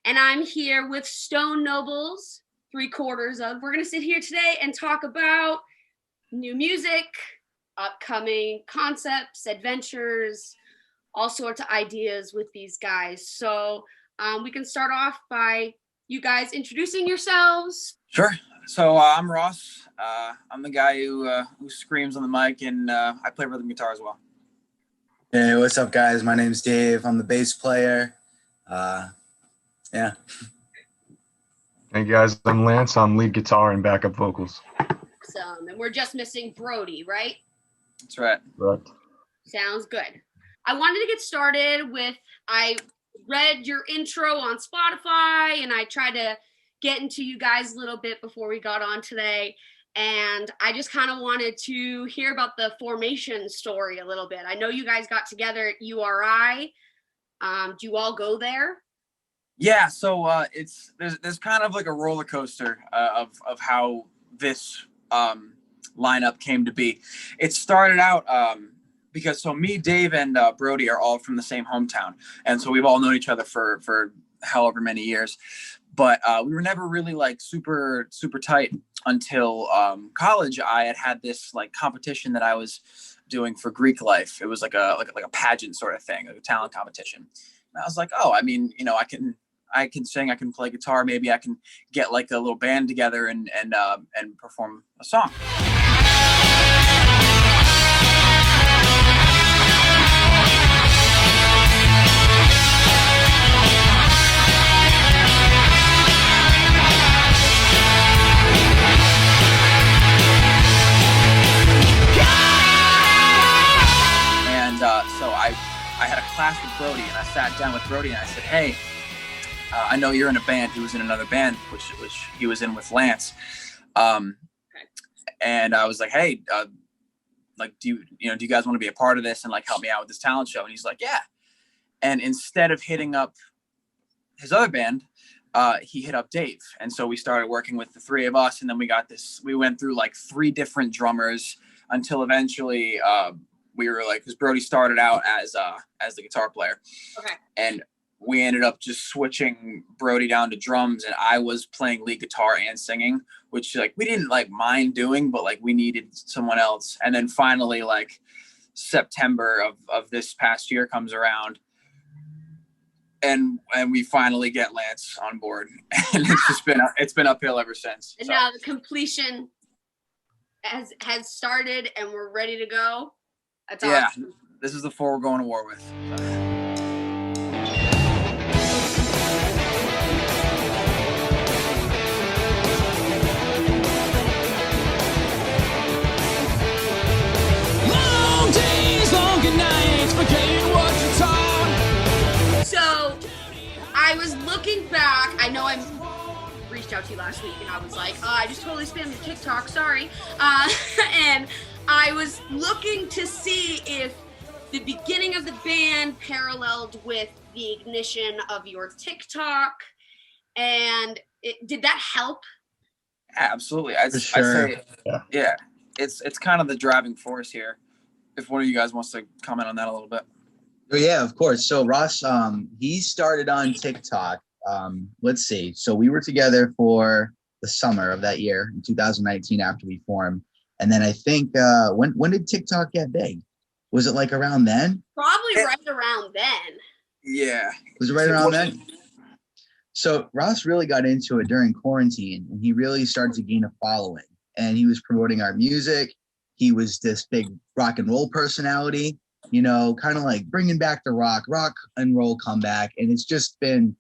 and I'm here with Stone Nobles, 3/4 of. We're going to sit here today and talk about new music, upcoming concepts, adventures, all sorts of ideas with these guys. So we can start off by you guys introducing yourselves. Sure. So I'm Ross. I'm the guy who screams on the mic, and I play rhythm guitar as well. Hey, what's up, guys? My name's Dave. I'm the bass player. Yeah. Hey guys, I'm Lance. I'm lead guitar and backup vocals. Awesome. And we're just missing Brody, right? That's right. Right. Sounds good. I wanted to get started with, I read your intro on Spotify and I tried to get into you guys a little bit before we got on today. And I just kind of wanted to hear about the formation story a little bit. I know you guys got together at URI. Do you all go there? Yeah. So there's kind of like a roller coaster of how this lineup came to be. It started out because me, Dave, and Brody are all from the same hometown, and so we've all known each other for however many years. But we were never really like super tight until college. I had this like competition that I was doing for Greek life. It was like a pageant sort of thing, like a talent competition. And I was like, oh, I mean, you know, I can sing, I can play guitar. Maybe I can get like a little band together and perform a song. So I had a class with Brody, and I sat down with Brody and I said, hey, I know you're in a band. He was in another band, which he was in with Lance. And I was like, hey, like, do you guys want to be a part of this and like help me out with this talent show? And he's like, yeah. And instead of hitting up his other band, he hit up Dave. And so we started working with the three of us. And then we went through like 3 different drummers until eventually we were like, because Brody started out as the guitar player. Okay. And we ended up just switching Brody down to drums, and I was playing lead guitar and singing, which like we didn't like mind doing, but like we needed someone else. And then finally, like September of this past year comes around, and we finally get Lance on board, and it's been uphill ever since. And now the completion has started, and we're ready to go. That's awesome. Yeah, this is the 4 we're going to war with. Long days, long good nights, forgetting what you taught. So I was looking back. I know I reached out to you last week, and I was like, I just totally spammed your TikTok. Sorry. And I was looking to see if the beginning of the band paralleled with the ignition of your TikTok, and did that help? Absolutely. I'd say, yeah, it's kind of the driving force here. If one of you guys wants to comment on that a little bit. Oh, yeah, of course. So Ross, he started on TikTok. Let's see. So we were together for the summer of that year in 2019 after we formed. And then I think, when did TikTok get big? Was it like around then? Probably right around then. Yeah. Was it right around then? So Ross really got into it during quarantine, and he really started to gain a following. And he was promoting our music. He was this big rock and roll personality, you know, kind of like bringing back the rock and roll comeback. And it's just been,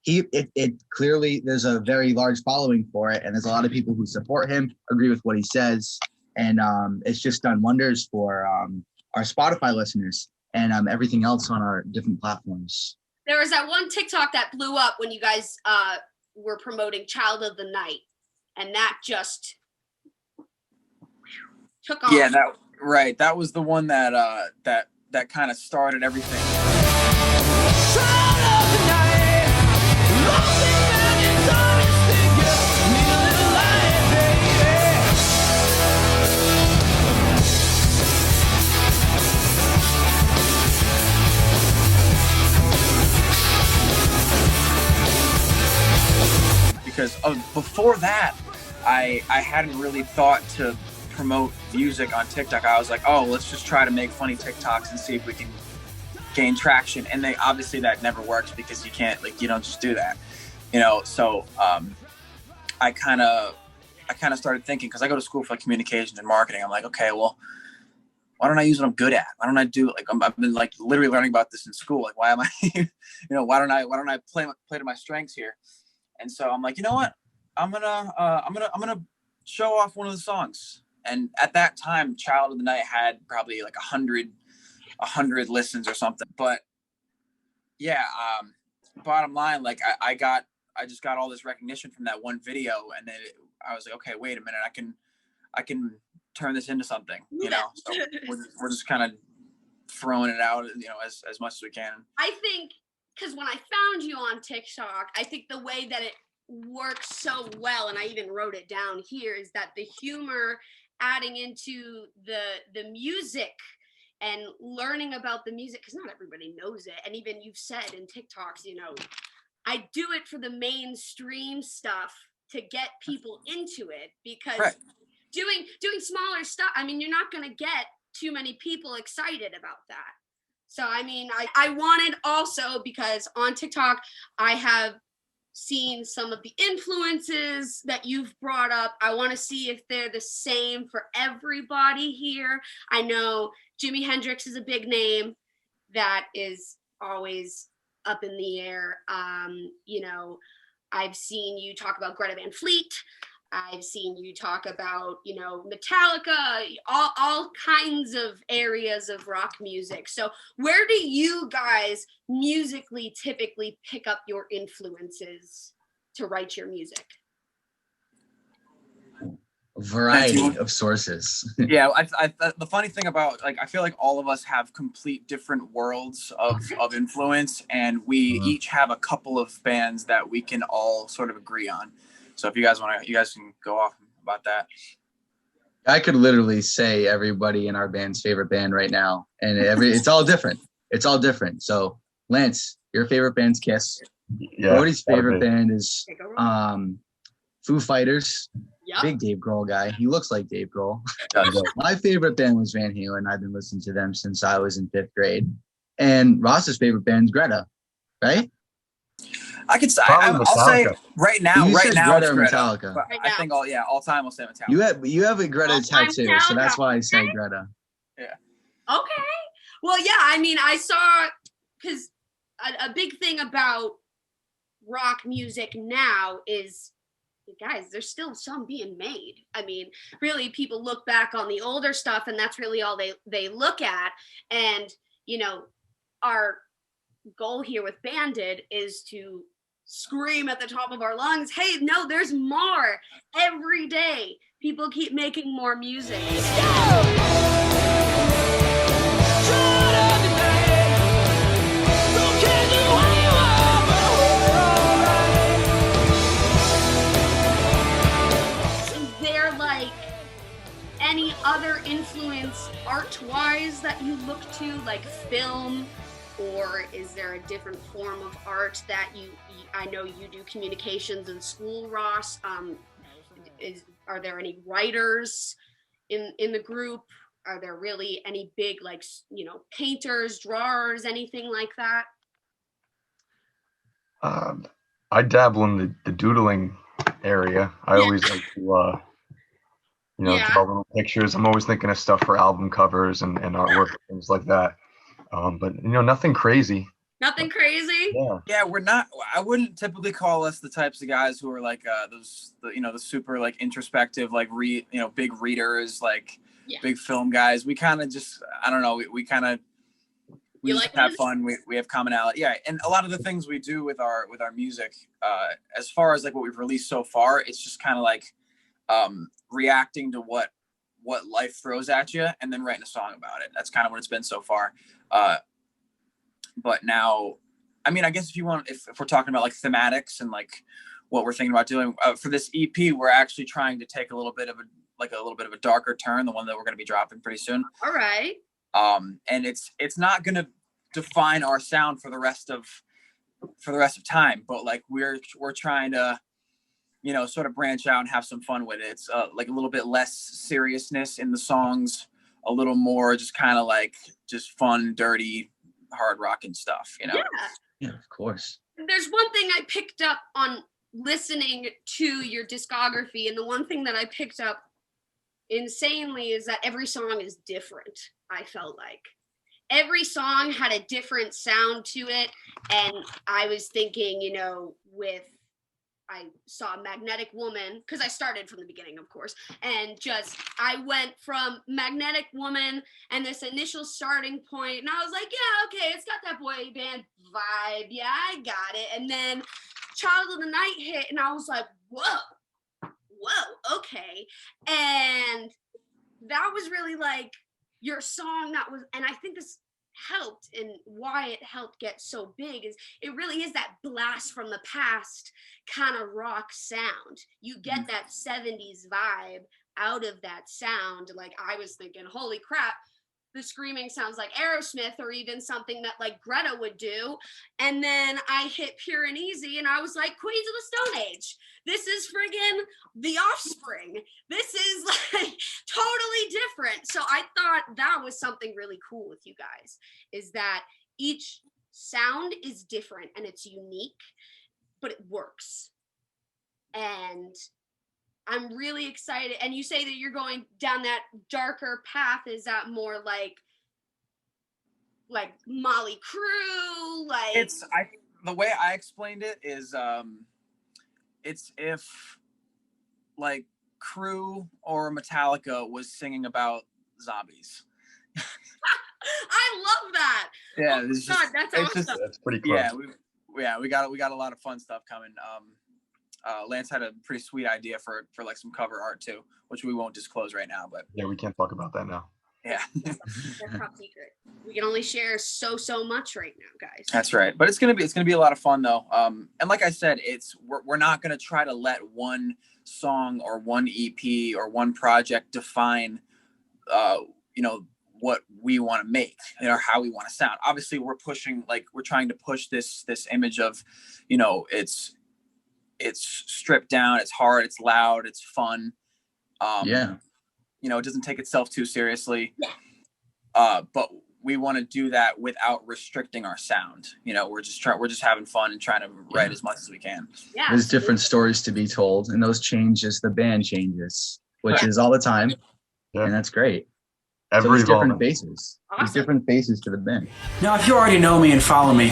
it clearly, there's a very large following for it. And there's a lot of people who support him, agree with what he says. And it's just done wonders for our Spotify listeners and everything else on our different platforms. There was that one TikTok that blew up when you guys were promoting Child of the Night, and that just took off. Yeah, that was the one that kind of started everything. Child of the night, lost in your darkest figure, need a little light, baby. before that, I hadn't really thought to promote music on TikTok. I was like, oh, let's just try to make funny TikToks and see if we can gain traction. And they obviously that never works because you can't, like, you don't just do that, you know. So I kind of started thinking, because I go to school for like communications and marketing. I'm like, okay, well, why don't I use what I'm good at? Why don't I do, like, I've been like literally learning about this in school. Like, why am I, you know, why don't I play to my strengths here? And so I'm like, you know what? I'm gonna show off one of the songs. And at that time, Child of the Night had probably like 100 listens or something. But yeah, bottom line, like I just got all this recognition from that one video, and then I was like, okay, wait a minute, I can turn this into something, you know. So we're just kind of throwing it out, you know, as much as we can. I think because when I found you on TikTok, I think the way that it works so well, and I even wrote it down here, is that the humor adding into the music and learning about the music, because not everybody knows it. And even you've said in TikToks, you know, I do it for the mainstream stuff to get people into it, because Right. doing smaller stuff, I mean, you're not going to get too many people excited about that. So, I mean, I wanted also, because on TikTok, I have seen some of the influences that you've brought up. I want to see if they're the same for everybody here. I know Jimi Hendrix is a big name that is always up in the air. You know, I've seen you talk about Greta Van Fleet. I've seen you talk about, you know, Metallica, all kinds of areas of rock music. So where do you guys musically typically pick up your influences to write your music? Variety of sources. Yeah, the funny thing about, like, I feel like all of us have complete different worlds of influence, and we each have a couple of bands that we can all sort of agree on. So if you guys want to, you guys can go off about that. I could literally say everybody in our band's favorite band right now, and it's all different. It's all different. So Lance, your favorite band's Kiss. Yeah. Brody's favorite band is Okay, go wrong. Foo Fighters. Yep. Big Dave Grohl guy. He looks like Dave Grohl. Yeah. My favorite band was Van Halen. I've been listening to them since I was in 5th grade. And Ross's favorite band's Greta, right? I could say, Probably I'll say Metallica. right now, You said Greta it's or Greta. Metallica? But Right I now. think all time I'll say Metallica. You have a Greta All-time tattoo, so that's why I say Greta. Okay. Well, yeah, I mean, I saw, because a big thing about rock music now is, guys, there's still some being made. I mean, really, people look back on the older stuff, and that's really all they look at. And, you know, our goal here with Banded is to scream at the top of our lungs, hey, no, there's more. Every day, people keep making more music. Is there, like, any other influence art-wise that you look to, like film, or is there a different form of art that you I know you do communications in school, Ross? Are there any writers in the group? Are there really any big, like, you know, painters, drawers, anything like that? I dabble in the doodling area. I always like to, you know, Yeah. draw little pictures. I'm always thinking of stuff for album covers and artwork, things like that. But, you know, nothing crazy. Nothing crazy? Yeah. Yeah, we're not. I wouldn't typically call us the types of guys who are like the super like introspective, like big readers, like Yeah. big film guys. We kind of just, I don't know. We kind of we You just like have music? fun. We have commonality. Yeah, and a lot of the things we do with our music, as far as like what we've released so far, it's just kind of like reacting to what life throws at you, and then writing a song about it. That's kind of what it's been so far. But now, I mean, I guess if we're talking about like thematics and like what we're thinking about doing for this EP, we're actually trying to take a little bit of a darker turn, the one that we're going to be dropping pretty soon. All right. And it's not going to define our sound for the rest of time, but like we're trying to you know, sort of branch out and have some fun with it. It's like a little bit less seriousness in the songs, a little more just kind of like just fun, dirty, hard rocking stuff, you know? Yeah. Yeah, of course. There's one thing I picked up on listening to your discography, and the one thing that I picked up insanely is that every song is different. I felt like every song had a different sound to it, and I was thinking, you know, I saw Magnetic Woman, because I started from the beginning, of course, and I went from Magnetic Woman and this initial starting point, and I was like, yeah, okay, it's got that boy band vibe, yeah, I got it. And then Child of the Night hit, and I was like, whoa, okay. And that was really like your song and I think this helped, and why it helped get so big is it really is that blast from the past kind of rock sound. You get that 70s vibe out of that sound. Like, I was thinking, holy crap, the screaming sounds like Aerosmith, or even something that like Greta would do. And then I hit Pure and Easy, and I was like, Queens of the Stone Age. This is friggin' The Offspring. This is like totally different. So I thought that was something really cool with you guys, is that each sound is different and it's unique, but it works. And I'm really excited. And you say that you're going down that darker path. Is that more like Molly Crew? Like, the way I explained it is it's if like Crew or Metallica was singing about zombies. I love that. Yeah, oh my God, that's awesome. That's pretty close. Yeah, we got a lot of fun stuff coming. Lance had a pretty sweet idea for like some cover art too, which we won't disclose right now, but Yeah, we can't talk about that now. yeah. That's top secret. We can only share so much right now, guys. That's right. But it's gonna be a lot of fun though. And like I said, we're not gonna try to let one song or one EP or one project define you know, what we want to make, you know, how we want to sound. Obviously we're trying to push this image of, you know, it's stripped down, it's hard, it's loud, it's fun. Yeah. You know, it doesn't take itself too seriously. Yeah. But we want to do that without restricting our sound. You know, we're just having fun and trying to write as much as we can. Yeah. There's different stories to be told, and those changes, the band changes, which is all the time. Yeah. And that's great. Ever So there's different evolving. faces. There's Awesome. different faces to the band. Now, if you already know me and follow me,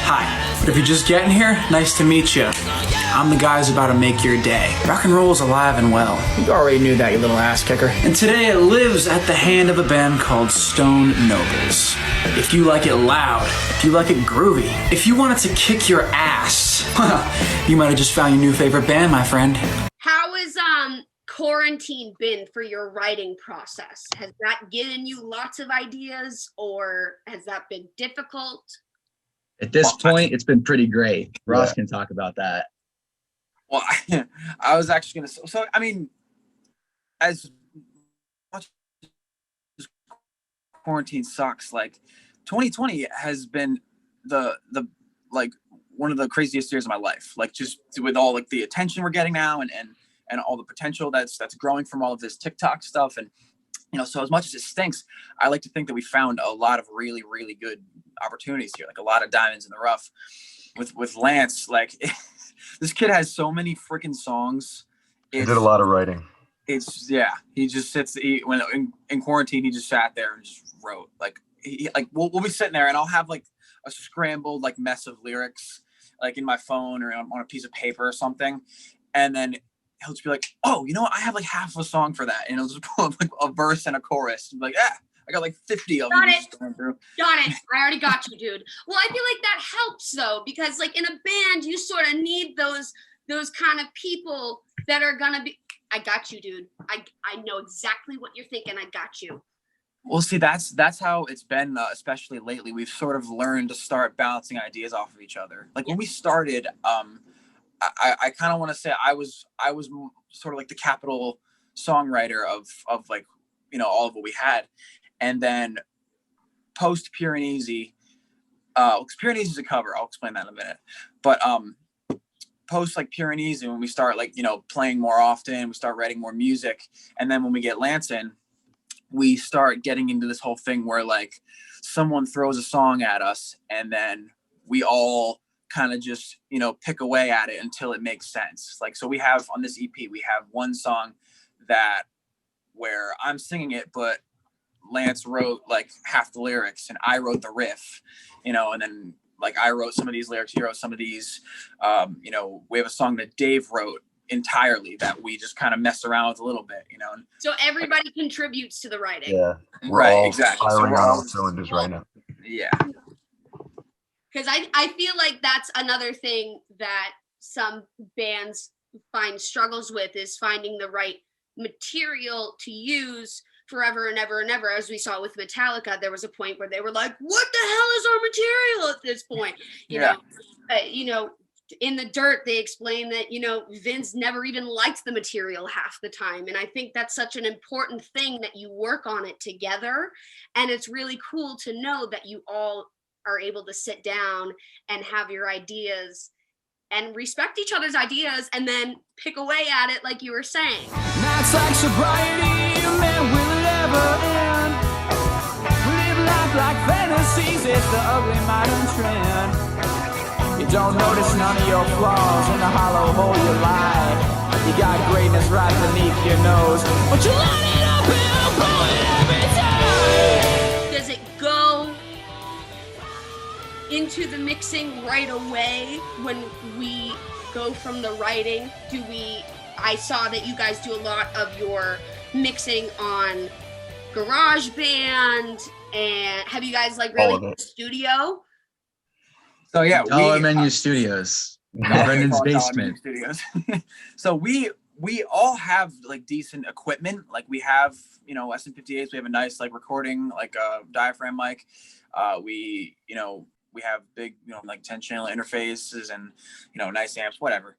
hi. But if you're just getting here, nice to meet you. I'm the guy who's about to make your day. Rock and roll is alive and well. You already knew that, you little ass kicker. And today it lives at the hand of a band called Stone Nobles. If you like it loud, if you like it groovy, if you want it to kick your ass, well, you might have just found your new favorite band, my friend. How has quarantine been for your writing process? Has that given you lots of ideas, or has that been difficult? At this point, it's been pretty great. Ross can talk about that. Well, I was actually going to. So, I mean, as much as quarantine sucks, like 2020 has been the like one of the craziest years of my life. Like, just with all like the attention we're getting now, and all the potential that's growing from all of this TikTok stuff, and you know, so as much as it stinks, I like to think that we found a lot of really, really good opportunities here, like a lot of diamonds in the rough. With Lance, like this kid has so many freaking songs. He did a lot of writing. He just sits. When in quarantine, he just sat there and just wrote. Like we'll be sitting there, and I'll have like a scrambled like mess of lyrics, like in my phone or on a piece of paper or something, and then he'll just be like, "Oh, you know what? I have like half a song for that," and he'll just pull up like a verse and a chorus. And be like, I got like 50 of them. Got it. I already got you, dude. Well, I feel like that helps though, because like in a band, you sort of need those kind of people that are gonna be. I got you, dude. I know exactly what you're thinking. I got you. Well, see, that's how it's been, especially lately. We've sort of learned to start bouncing ideas off of each other. Like when we started, I kind of want to say I was sort of like the capital songwriter of like, you know, all of what we had. And then post Pure and Easy, because Pure and Easy is a cover. I'll explain that in a minute. But post like Pyrenees and when we start like, you know, playing more often, we start writing more music. And then when we get Lance in, we start getting into this whole thing where like someone throws a song at us and then we all kind of just, you know, pick away at it until it makes sense. Like, so we have on this EP, we have one song that where I'm singing it, but Lance wrote like half the lyrics and I wrote the riff, you know, and then like I wrote some of these lyrics, he wrote some of these. You know, we have a song that Dave wrote entirely that we just kind of mess around with a little bit, you know. So everybody contributes to the writing. Yeah, we're Right, all exactly. firing So on all cylinders right now. Yeah. Because I feel like that's another thing that some bands find struggles with is finding the right material to use forever and ever and ever. As we saw with Metallica, there was a point where they were like, what the hell is our material at this point? You know, in the dirt, they explain that, you know, Vince never even liked the material half the time. And I think that's such an important thing that you work on it together. And it's really cool to know that you all are able to sit down and have your ideas and respect each other's ideas and then pick away at it like you were saying. Nights like sobriety, man, will it ever end? We live life like fantasies, it's the ugly modern trend. You don't notice none of your flaws in the hollow hole you lie. You got greatness right beneath your nose, but you light it up and blow it every time. Does it go into the mixing right away when we go from the writing? I saw that you guys do a lot of your mixing on GarageBand, and have you guys like really in the studio? So yeah, Dollar Menu Studios, Brendan's basement. Studios. So we all have like decent equipment. Like we have, you know, SM58s. We have a nice like recording, like a diaphragm mic. We have big, you know, like 10-channel interfaces and, you know, nice amps, whatever.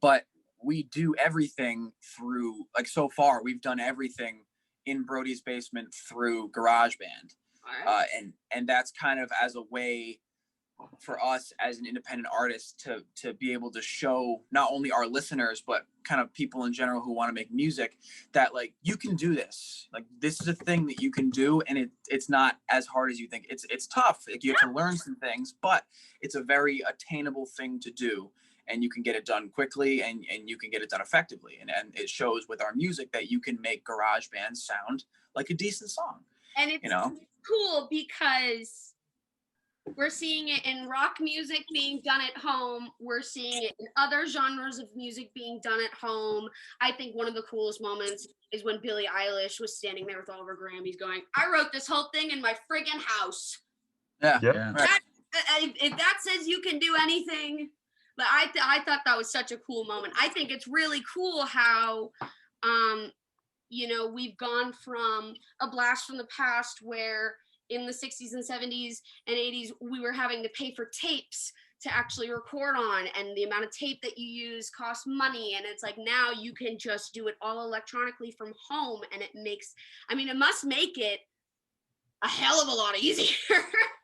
But we do everything through, like, so far we've done everything in Brody's basement through GarageBand. Right. And that's kind of as a way for us as an independent artist to be able to show not only our listeners, but kind of people in general who want to make music that like, you can do this. Like, this is a thing that you can do. And it's not as hard as you think. It's tough. Like, you have to learn some things, but it's a very attainable thing to do. And you can get it done quickly and you can get it done effectively. And it shows with our music that you can make GarageBand sound like a decent song. And it's, you know, cool because we're seeing it in rock music being done at home. We're seeing it in other genres of music being done at home. I think one of the coolest moments is when Billie Eilish was standing there with all of her Grammys going, I wrote this whole thing in my friggin' house. Yeah. That, if that says you can do anything, but I thought that was such a cool moment. I think it's really cool how, you know, we've gone from a blast from the past where in the 60s and 70s and 80s, we were having to pay for tapes to actually record on, and the amount of tape that you use costs money. And it's like, now you can just do it all electronically from home. And it must make it a hell of a lot easier.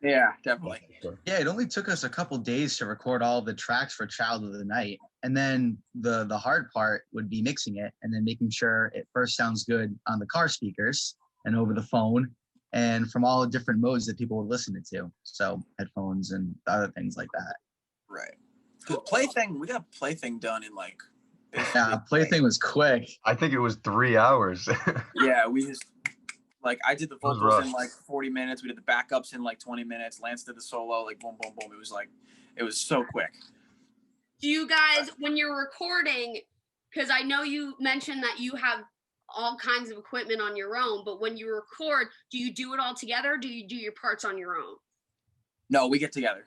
Yeah, definitely. Yeah, it only took us a couple days to record all the tracks for Child of the Night. And then the hard part would be mixing it and then making sure it first sounds good on the car speakers and over the phone and from all the different modes that people would listen it to. So headphones and other things like that. Right. Plaything, we got Plaything done in like... Yeah, Plaything was quick. I think it was 3 hours. Yeah, we just... Like, I did the vocals in like 40 minutes. We did the backups in like 20 minutes. Lance did the solo, like boom, boom, boom. It was so quick. Do you guys, when you're recording, because I know you mentioned that you have all kinds of equipment on your own, but when you record, do you do it all together? Or do you do your parts on your own? No, we get together.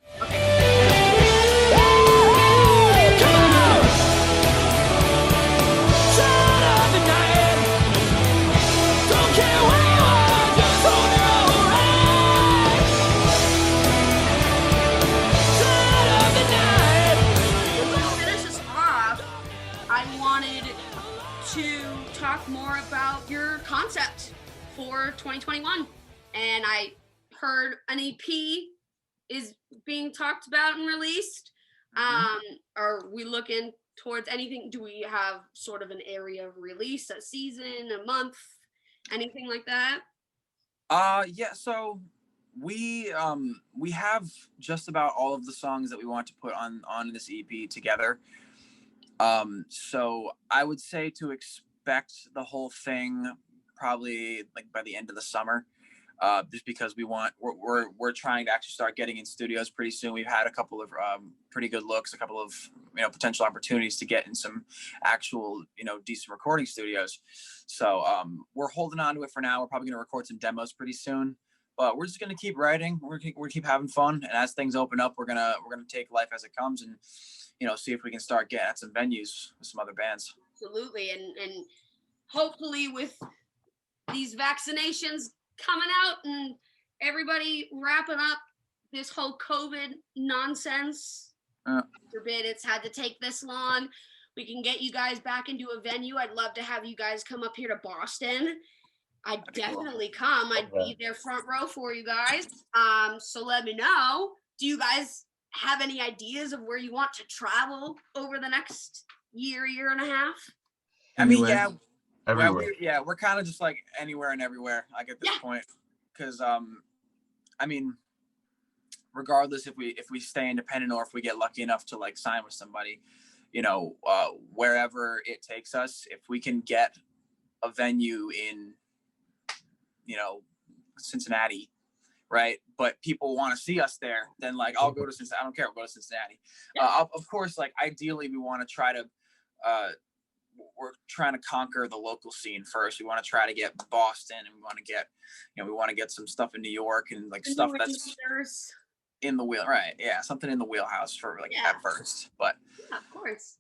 Talk more about your concept for 2021, and I heard an EP is being talked about and released. Are we looking towards anything? Do we have sort of an area of release, a season, a month, anything like that? Yeah, so we have just about all of the songs that we want to put on this EP together. So I would say to expect the whole thing probably like by the end of the summer. Just because we're trying to actually start getting in studios pretty soon. We've had a couple of pretty good looks, a couple of potential opportunities to get in some actual decent recording studios. So we're holding on to it for now. We're probably going to record some demos pretty soon, but we're just going to keep writing. We're keep having fun, and as things open up, we're gonna take life as it comes, and see if we can start getting at some venues with some other bands. Absolutely, and hopefully with these vaccinations coming out and everybody wrapping up this whole COVID nonsense. Forbid it's had to take this long. We can get you guys back into a venue. I'd love to have you guys come up here to Boston. I'd definitely come. I'd be there front row for you guys. So let me know. Do you guys have any ideas of where you want to travel over the next year and a half? I mean, yeah. Everywhere. We're kind of just like anywhere and everywhere, like at this point, because I mean, regardless if we stay independent or if we get lucky enough to like sign with somebody, wherever it takes us, if we can get a venue in, Cincinnati, right? But people want to see us there, then like I'll go to Cincinnati. I don't care. I'll go to Cincinnati. Of course, like ideally, we want to try to. We're trying to conquer the local scene first. We want to try to get Boston, and we want to get some stuff in New York and like stuff that's in the wheel, right? Yeah, something in the wheelhouse for like at first, but of course,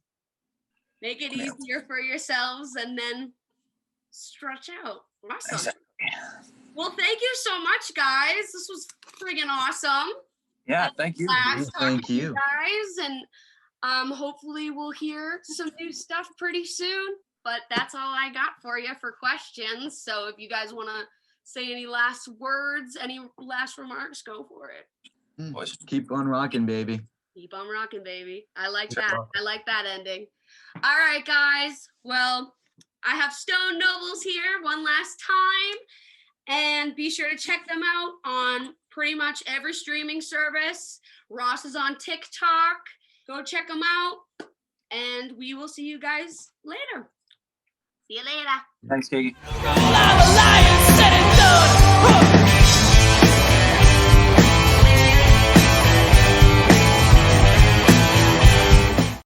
make it easier for yourselves and then stretch out. Awesome. Exactly. Well, thank you so much, guys. This was friggin' awesome. Yeah, thank you. Thank you, guys, and hopefully we'll hear some new stuff pretty soon, but that's all I got for you for questions. So if you guys want to say any last words, any last remarks, go for it. Keep on rocking, baby. Keep on rocking, baby. I like that. I like that ending. All right, guys. Well, I have Stone Nobles here one last time, and be sure to check them out on pretty much every streaming service. Ross is on TikTok. Go check them out, and we will see you guys later. See you later. Thanks, Kiki.